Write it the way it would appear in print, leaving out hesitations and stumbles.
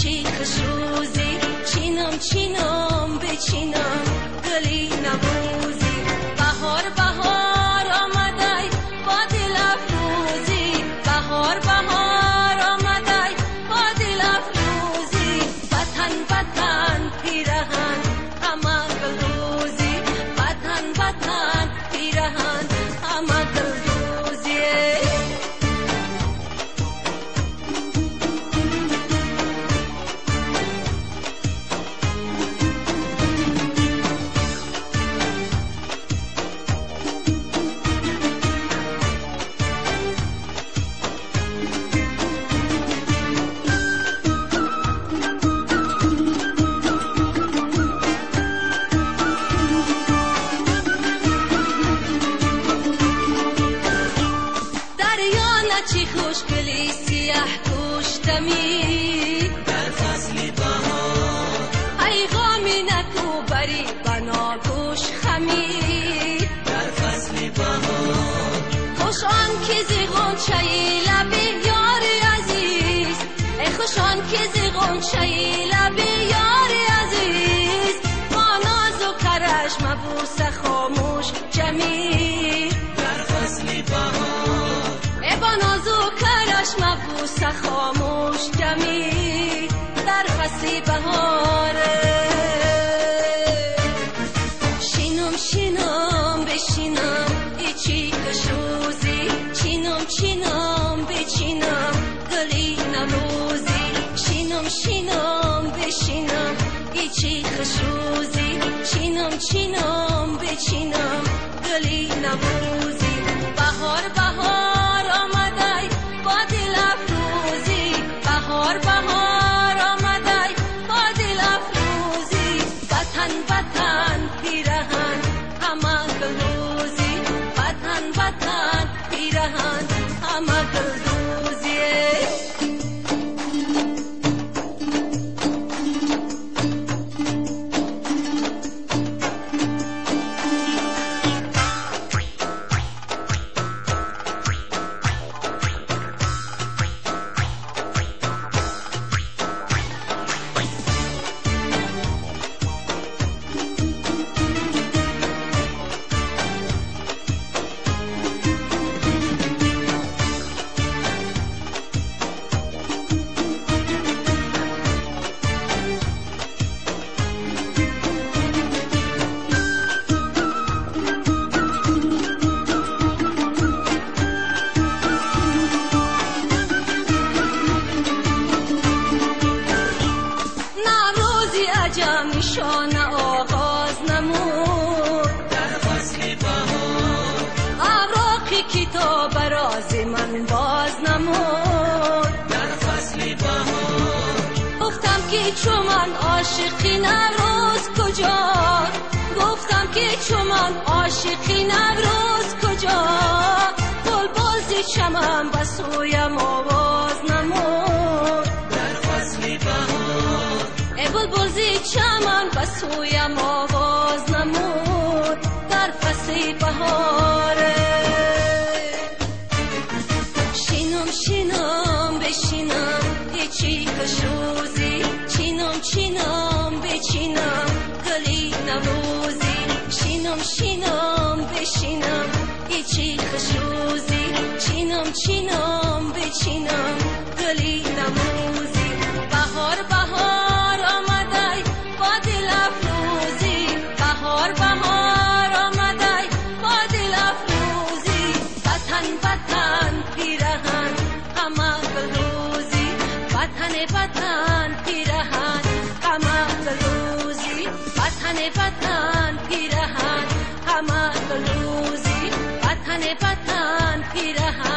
چی خشوزی چینم چینم بچینم گلی نوروزی بهار بهار آمدای با دل افروزی بهار بهار آمدای با دل افروزی وطن وطن پیرهن همه گلروزی وطن وطن پیرهن همه گلروزی چی خوشگلی سیاه گوشتمی در فصل بهار ای غامی نکو بری بنا گوش خمی در فصل بهار خوش آن که زیغون چایی لبی یاری عزیز ای خوش آن که زیغون چایی لبی یاری عزیز با ناز و کرش مبوس خاموش جمی در فصل بهار با ناز و کرش مبوس خاموش جمی در فصل بهاره شینم شینم بشینم ایچی کشوزی چینم چینم بچینم گلی نوروزی شینم شینم بشینم ایچی خشوزی چینم چینم بچینم گلی نوروزی بهار بهار آمدای با دل افروزی بهار بهار آمدای با دل افروزی وطن وطن پیرهن همه گلروزی وطن وطن پیرهن همه گلروزی نشان آغاز نمود در فصل بهار اوراق کتاب راز من باز نمود در فصل بهار گفتم که چون من عاشقی نوروز کجا گفتم که چون من عاشقی نوروز کجا بلبل زی چمن به سویم آواز نمود در فصل بهار بلبل زی چمن به سویم آواز نمود در فصل بهاره شینم شینم بشینم هیچی کشوزی چینم چینم بچینم گلی نوروزی شینم شینم بشینم هیچی خشوزی چینم چینم بچینم گلی نوروزی بهار بهار آمدای با دل افروزی بهار بهار آمدای با دل افروزی وطن وطن پیرهن همه گلروزی وطن وطن پیرهن همه گلروزی وطن وطن پیرهن همه گلروزی وطن وطن پیرهن